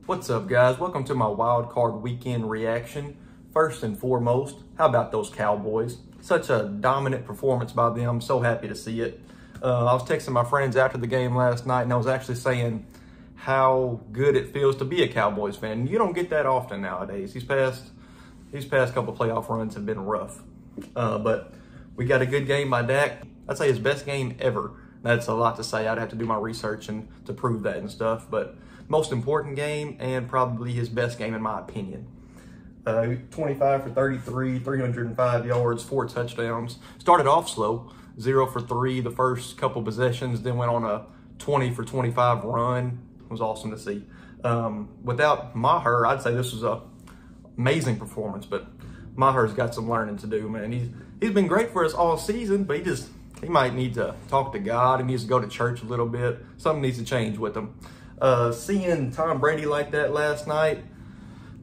What's up, guys? Welcome to my wild card weekend reaction. First and foremost, how about those Cowboys? Such a dominant performance by them. So happy to see it. I was texting my friends after the game last night, and I was actually saying how good it feels to be a Cowboys fan. You don't get that often nowadays. These past couple playoff runs have been rough. But we got a good game by Dak. I'd say his best game ever. That's a lot to say. I'd have to do my research and to prove that and stuff. But most important game and probably his best game in my opinion. 25 for 33, 305 yards, 4 touchdowns. Started off slow, 0 for 3 the first couple possessions, then went on a 20 for 25 run. It was awesome to see. Without Maher, I'd say this was a amazing performance, but Maher's got some learning to do, man. He's been great for us all season, but he might need to talk to God. He needs to go to church a little bit. Something needs to change with him. Seeing Tom Brady like that last night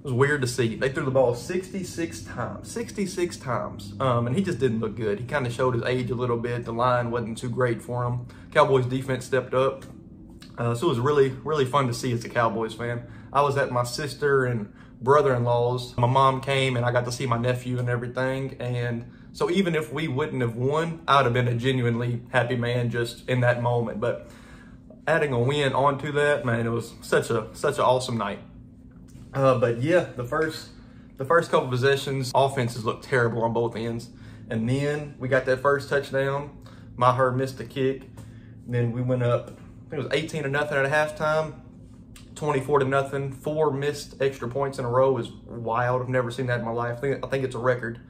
was weird to see. They threw the ball 66 times, and he just didn't look good. He kind of showed his age a little bit. The line wasn't too great for him. Cowboys defense stepped up. So it was really, really fun to see as a Cowboys fan. I was at my sister and brother-in-law's. My mom came, and I got to see my nephew and everything. And so even if we wouldn't have won, I would have been a genuinely happy man just in that moment. But adding a win onto that, man, it was such an awesome night. But yeah, the first couple possessions, offenses looked terrible on both ends. And then we got that first touchdown. Maher missed the kick. Then we went up, I think it was 18-0 at halftime, 24-0. 4 missed extra points in a row is wild. I've never seen that in my life. I think it's a record.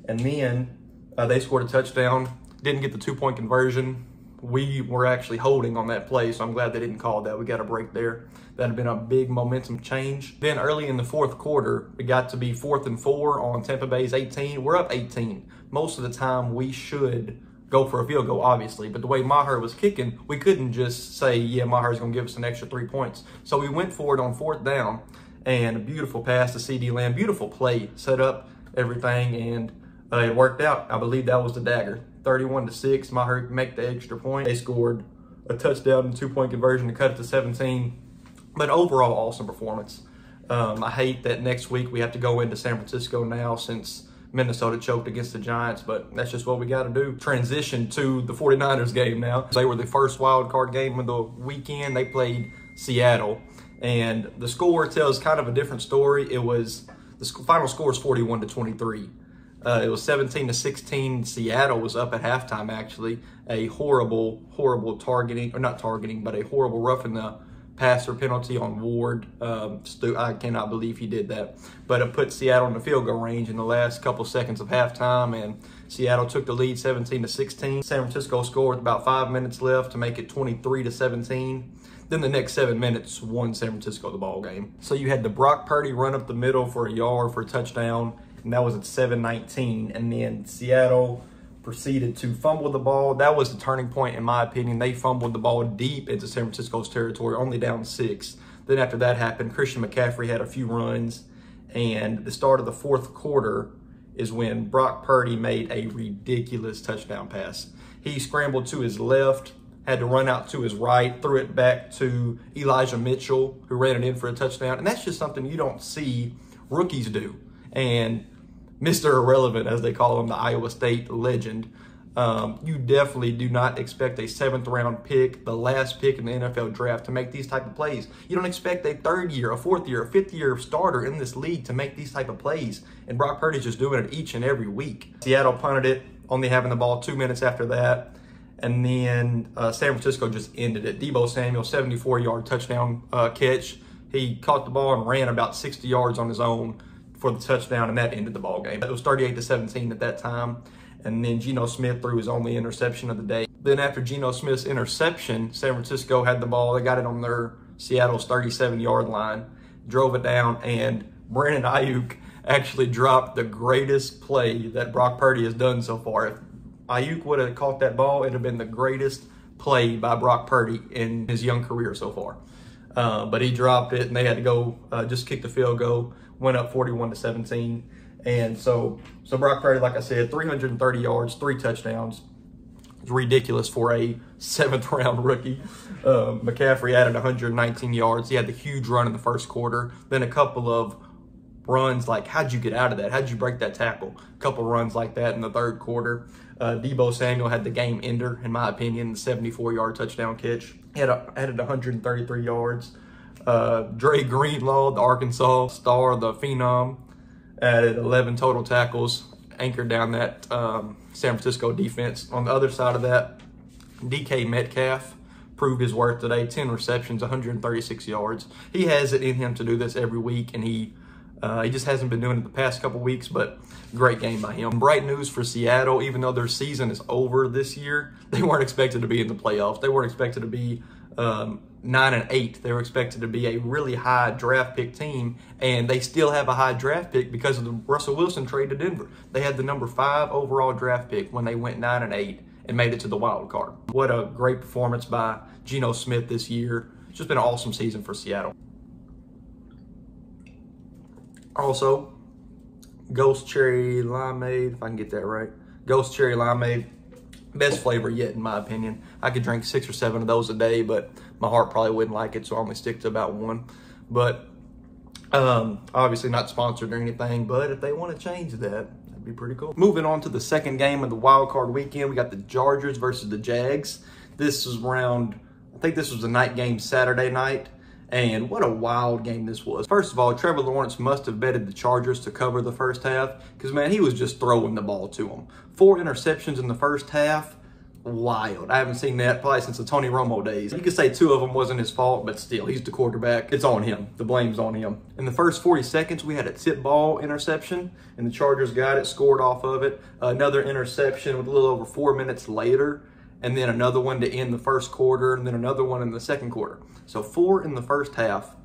And then they scored a touchdown. Didn't get the 2-point conversion. We were actually holding on that play, so I'm glad they didn't call that. We got a break there. That had been a big momentum change. Then early in the fourth quarter, it got to be 4th and 4 on Tampa Bay's 18. We're up 18. Most of the time, we should go for a field goal, obviously. But the way Maher was kicking, we couldn't just say, yeah, Maher's going to give us an extra 3 points. So we went for it on 4th down, and a beautiful pass to CD Lamb. Beautiful play, set up everything, and it worked out. I believe that was the dagger. 31-6, Maher make the extra point. They scored a touchdown and 2-point conversion to cut it to 17. But overall, awesome performance. I hate that next week we have to go into San Francisco now since Minnesota choked against the Giants, but that's just what we got to do. Transition to the 49ers game now. They were the first wild card game of the weekend. They played Seattle, and the score tells kind of a different story. The final score is 41-23. It was 17-16. Seattle was up at halftime, actually. A horrible targeting, or not targeting, but a horrible roughing the passer penalty on Ward. I cannot believe he did that. But it put Seattle in the field goal range in the last couple seconds of halftime, and Seattle took the lead 17-16. San Francisco scored with about 5 minutes left to make it 23-17. Then the next 7 minutes won San Francisco the ball game. So you had the Brock Purdy run up the middle for a yard for a touchdown, and that was at 7:19. And then Seattle proceeded to fumble the ball. That was the turning point, in my opinion. They fumbled the ball deep into San Francisco's territory, only down 6. Then after that happened, Christian McCaffrey had a few runs, and the start of the fourth quarter is when Brock Purdy made a ridiculous touchdown pass. He scrambled to his left, had to run out to his right, threw it back to Elijah Mitchell, who ran it in for a touchdown. And that's just something you don't see rookies do. And Mr. Irrelevant, as they call him, the Iowa State legend, you definitely do not expect a 7th-round pick, the last pick in the NFL draft, to make these type of plays. You don't expect a 3rd year, a 4th year, a 5th year starter in this league to make these type of plays. And Brock Purdy's just doing it each and every week. Seattle punted it, only having the ball 2 minutes after that. And then San Francisco just ended it. Deebo Samuel, 74-yard touchdown catch. He caught the ball and ran about 60 yards on his own for the touchdown, and that ended the ball game. It was 38-17 at that time. And then Geno Smith threw his only interception of the day. Then after Geno Smith's interception, San Francisco had the ball. They got it on their Seattle's 37-yard line, drove it down, and Brandon Ayuk actually dropped the greatest play that Brock Purdy has done so far. If Ayuk would have caught that ball, it would have been the greatest play by Brock Purdy in his young career so far. But he dropped it, and they had to go just kick the field goal, went up 41-17. And so Brock Purdy, like I said, 330 yards, 3 touchdowns. It's ridiculous for a 7th-round rookie. McCaffrey added 119 yards. He had the huge run in the first quarter. Then a couple of runs like, how'd you get out of that? How'd you break that tackle? A couple runs like that in the third quarter. Deebo Samuel had the game ender, in my opinion, the 74-yard touchdown catch. He added 133 yards. Dre Greenlaw, the Arkansas star, the phenom, added 11 total tackles, anchored down that San Francisco defense. On the other side of that, DK Metcalf proved his worth today. 10 receptions, 136 yards. He has it in him to do this every week, and he just hasn't been doing it the past couple weeks, but great game by him. Bright news for Seattle. Even though their season is over this year, they weren't expected to be in the playoffs. They weren't expected to be 9-8. They were expected to be a really high draft pick team, and they still have a high draft pick because of the Russell Wilson trade to Denver. They had the number 5 overall draft pick when they went 9-8 and made it to the wild card. What a great performance by Geno Smith this year. It's just been an awesome season for Seattle. Also, Ghost Cherry Limeade, if I can get that right. Ghost Cherry Limeade, best flavor yet in my opinion. I could drink 6 or 7 of those a day, but my heart probably wouldn't like it, so I only stick to about 1. But obviously not sponsored or anything, but if they want to change that, that'd be pretty cool. Moving on to the second game of the wild card weekend, we got the Chargers versus the Jags. This was I think this was a night game Saturday night. And what a wild game this was. First of all, Trevor Lawrence must have betted the Chargers to cover the first half because, man, he was just throwing the ball to them. 4 interceptions in the first half. Wild. I haven't seen that probably since the Tony Romo days. You could say 2 of them wasn't his fault, but still, he's the quarterback. It's on him. The blame's on him. In the first 40 seconds, we had a tip ball interception, and the Chargers got it, scored off of it. Another interception with a little over 4 minutes later, and then another one to end the first quarter, and then another one in the second quarter. So 4 in the first half,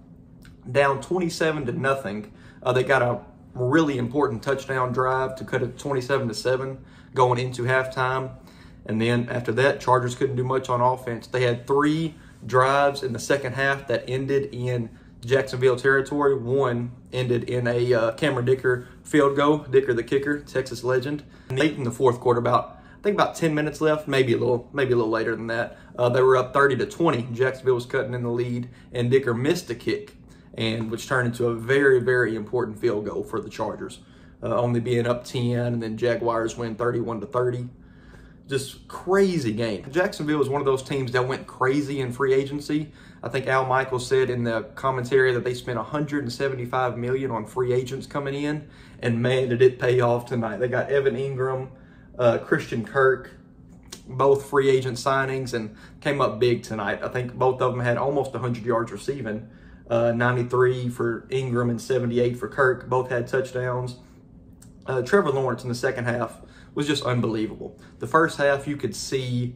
down 27-0. They got a really important touchdown drive to cut it 27-7 going into halftime. And then after that, Chargers couldn't do much on offense. They had 3 drives in the second half that ended in Jacksonville territory. One ended in a Cameron Dicker field goal. Dicker the kicker, Texas legend. And late in the fourth quarter, I think about 10 minutes left, maybe a little later than that. They were up 30-20. Jacksonville was cutting in the lead, and Dicker missed a kick, which turned into a very, very important field goal for the Chargers, only being up 10, and then Jaguars win 31-30. Just crazy game. Jacksonville was one of those teams that went crazy in free agency. I think Al Michaels said in the commentary that they spent $175 million on free agents coming in, and man, did it pay off tonight. They got Evan Ingram, Christian Kirk, both free agent signings, and came up big tonight. I think both of them had almost 100 yards receiving, 93 for Ingram and 78 for Kirk. Both had touchdowns. Trevor Lawrence in the second half was just unbelievable. The first half, you could see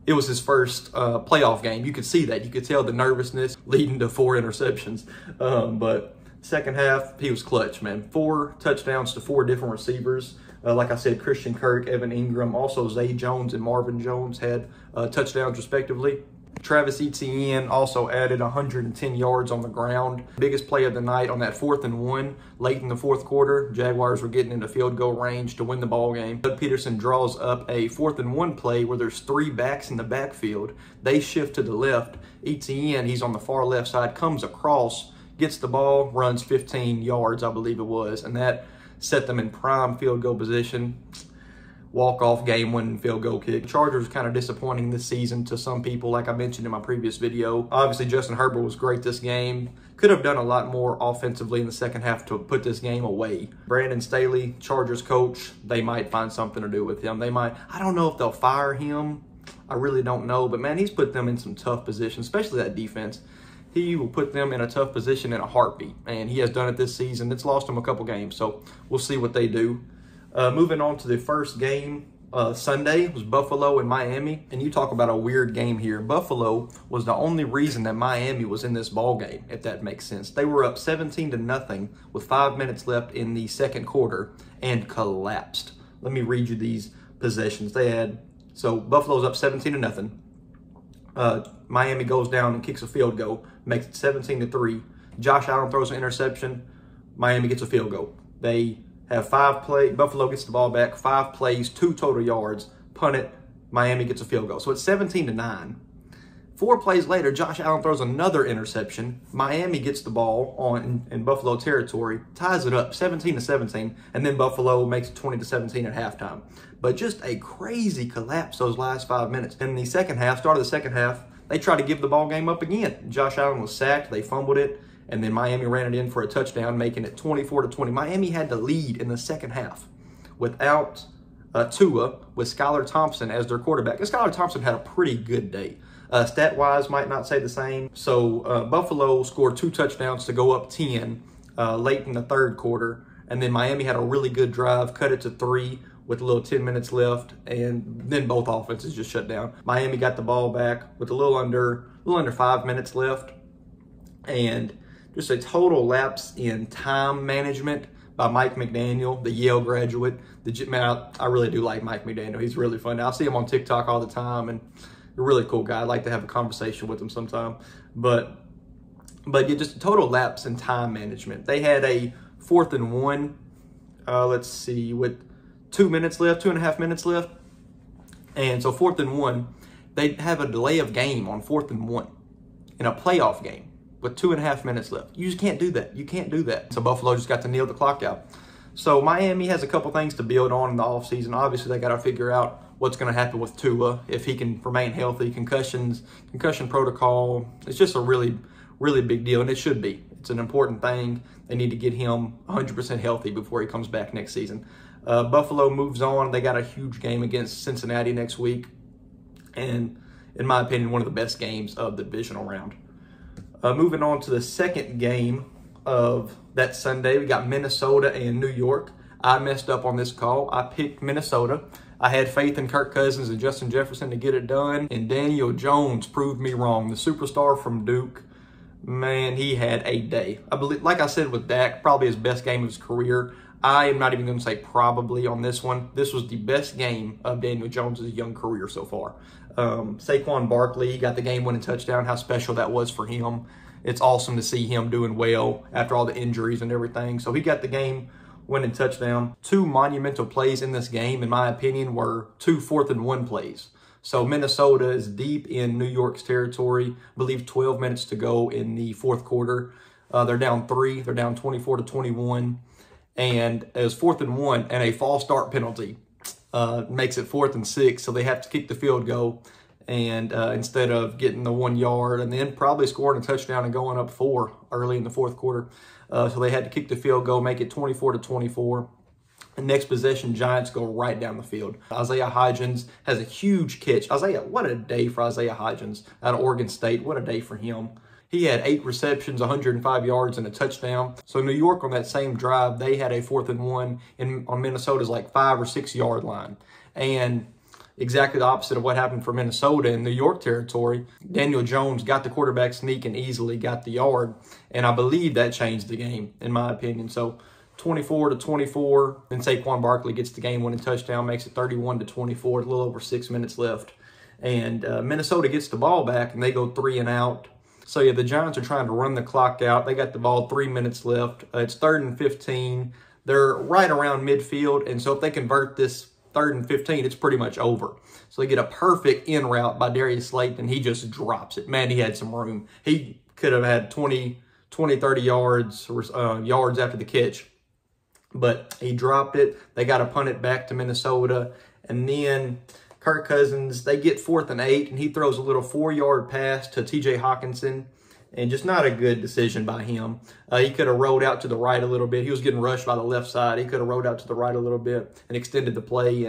it was his first playoff game. You could see that. You could tell the nervousness leading to 4 interceptions. But second half, he was clutch, man. 4 touchdowns to 4 different receivers. Like I said, Christian Kirk, Evan Ingram, also Zay Jones and Marvin Jones had touchdowns respectively. Travis Etienne also added 110 yards on the ground. Biggest play of the night on that 4th and 1 late in the fourth quarter. Jaguars were getting into field goal range to win the ball game. Doug Peterson draws up a 4th and 1 play where there's 3 backs in the backfield. They shift to the left. Etienne, he's on the far left side, comes across, gets the ball, runs 15 yards, I believe it was, and that set them in prime field goal position. Walk-off game-winning field goal kick. Chargers kind of disappointing this season to some people, like I mentioned in my previous video. Obviously, Justin Herbert was great this game. Could have done a lot more offensively in the second half to put this game away. Brandon Staley, Chargers coach, they might find something to do with him. They might, I don't know if they'll fire him. I really don't know. But, man, he's put them in some tough positions, especially that defense. He will put them in a tough position in a heartbeat, and he has done it this season. It's lost him a couple games, so we'll see what they do. Moving on to the first game Sunday was Buffalo and Miami, and you talk about a weird game here. Buffalo was the only reason that Miami was in this ball game, if that makes sense. They were up 17-0 with 5 minutes left in the second quarter and collapsed. Let me read you these possessions. So Buffalo's up 17-0. Miami goes down and kicks a field goal, makes it 17-3. Josh Allen throws an interception. Miami gets a field goal. They have 5 plays. Buffalo gets the ball back, 5 plays, 2 total yards, punt it. Miami gets a field goal. So it's 17-9. 4 plays later, Josh Allen throws another interception. Miami gets the ball in Buffalo territory, ties it up 17-17, and then Buffalo makes it 20-17 at halftime. But just a crazy collapse those last 5 minutes. In the second half, start of the second half, they tried to give the ball game up again. Josh Allen was sacked, they fumbled it, and then Miami ran it in for a touchdown, making it 24-20. Miami had the lead in the second half without Tua, with Skylar Thompson as their quarterback. And Skylar Thompson had a pretty good day. Stat-wise, might not say the same. So Buffalo scored 2 touchdowns to go up 10 late in the third quarter. And then Miami had a really good drive, cut it to 3 with a little 10 minutes left. And then both offenses just shut down. Miami got the ball back with a little under 5 minutes left. And just a total lapse in time management by Mike McDaniel, the Yale graduate. Man, I really do like Mike McDaniel. He's really fun. I see him on TikTok all the time, and a really cool guy. I'd like to have a conversation with him sometime. But yeah, just a total lapse in time management. They had a 4th and 1, let's see, with 2 minutes left, 2.5 minutes left. And so 4th and 1, they have a delay of game on 4th and 1 in a playoff game with 2.5 minutes left. You just can't do that. You can't do that. So Buffalo just got to kneel the clock out. So Miami has a couple things to build on in the offseason. Obviously, they got to figure out what's going to happen with Tua, if he can remain healthy, concussion protocol. It's just a really, really big deal, and it should be. It's an important thing. They need to get him 100% healthy before he comes back next season. Buffalo moves on. They got a huge game against Cincinnati next week, and in my opinion, one of the best games of the divisional round. Moving on to the second game of that Sunday, we got Minnesota and New York. I messed up on this call. I picked Minnesota. I had faith in Kirk Cousins and Justin Jefferson to get it done, and Daniel Jones proved me wrong. The superstar from Duke, man, he had a day. I believe, like I said with Dak, probably his best game of his career. I am not even going to say probably on this one. This was the best game of Daniel Jones' young career so far. Saquon Barkley, he got the game-winning touchdown. How special that was for him. It's awesome to see him doing well after all the injuries and everything. So he got the game-winning touchdown. 2 monumental plays in this game, in my opinion, were 2 4th and 1 plays. So Minnesota is deep in New York's territory. I believe 12 minutes to go in the fourth quarter. They're down 3. They're down 24-21. And it was 4th and 1, and a false start penalty makes it 4th and 6. So they have to kick the field goal, and instead of getting the 1 yard and then probably scoring a touchdown and going up 4 early in the fourth quarter. So they had to kick the field goal, make it 24-24. The next possession, Giants go right down the field. Isaiah Hodgins has a huge catch. What a day for Isaiah Hodgins out of Oregon State. What a day for him. He had 8 receptions, 105 yards, and a touchdown. So New York on that same drive, they had a 4th and 1 on Minnesota's like 5 or 6 yard line. And exactly the opposite of what happened for Minnesota in New York territory. Daniel Jones got the quarterback sneak and easily got the yard. And I believe that changed the game, in my opinion. So 24-24, then Saquon Barkley gets the game-winning touchdown, makes it 31-24, a little over 6 minutes left. And Minnesota gets the ball back, and they go 3 and out. So, yeah, the Giants are trying to run the clock out. They got the ball 3 minutes left. It's 3rd and 15. They're right around midfield, and so if they convert this 3rd and 15, it's pretty much over. So they get a perfect in route by Darius Slayton, and he just drops it. Man, he had some room. He could have had 20, 30 yards after the catch, but he dropped it. They got to punt it back to Minnesota, and then Kirk Cousins, they get 4th and 8, and he throws a little 4-yard pass to T.J. Hawkinson, and just not a good decision by him. He could have rolled out to the right a little bit. He was getting rushed by the left side. He could have rolled out to the right a little bit and extended the play,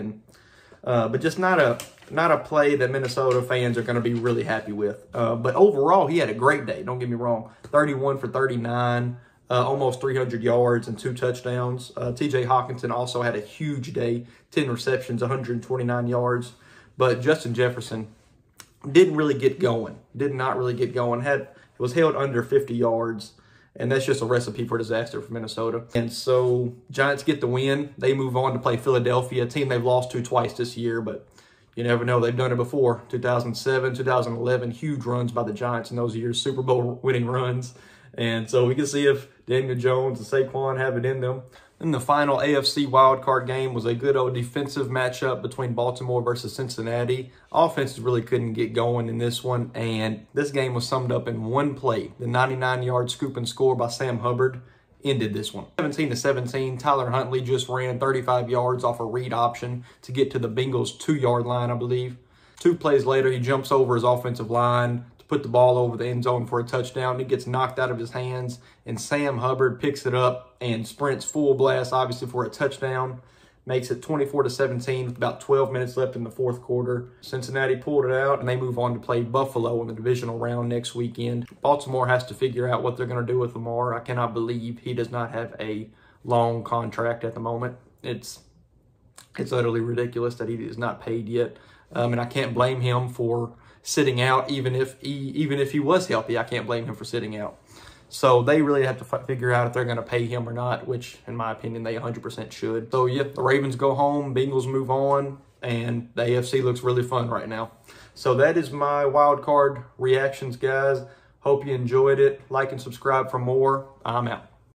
but just not a play that Minnesota fans are going to be really happy with. But overall, he had a great day. Don't get me wrong. 31 for 39. Almost 300 yards and 2 touchdowns. T.J. Hawkinson also had a huge day, 10 receptions, 129 yards. But Justin Jefferson didn't really get going, did not really get going. Was held under 50 yards, and that's just a recipe for disaster for Minnesota. And so Giants get the win. They move on to play Philadelphia, a team they've lost to twice this year, but you never know. They've done it before. 2007, 2011, huge runs by the Giants in those years, Super Bowl winning runs. And so we can see if Daniel Jones and Saquon have it in them. Then the final AFC wildcard game was a good old defensive matchup between Baltimore versus Cincinnati. Offenses really couldn't get going in this one, and this game was summed up in one play. The 99-yard scoop and score by Sam Hubbard ended this one. 17-17, Tyler Huntley just ran 35 yards off a read option to get to the Bengals' 2-yard line, I believe. 2 plays later, he jumps over his offensive line to put the ball over the end zone for a touchdown. It gets knocked out of his hands, and Sam Hubbard picks it up and sprints full blast, obviously, for a touchdown. Makes it 24-17 with about 12 minutes left in the fourth quarter. Cincinnati pulled it out, and they move on to play Buffalo in the divisional round next weekend. Baltimore has to figure out what they're going to do with Lamar. I cannot believe he does not have a long contract at the moment. It's utterly ridiculous that he is not paid yet. And I can't blame him for sitting out, even if he was healthy. I can't blame him for sitting out. So they really have to figure out if they're going to pay him or not, which, in my opinion, they 100% should. So, yeah, the Ravens go home, Bengals move on, and the AFC looks really fun right now. So that is my wild card reactions, guys. Hope you enjoyed it. Like and subscribe for more. I'm out.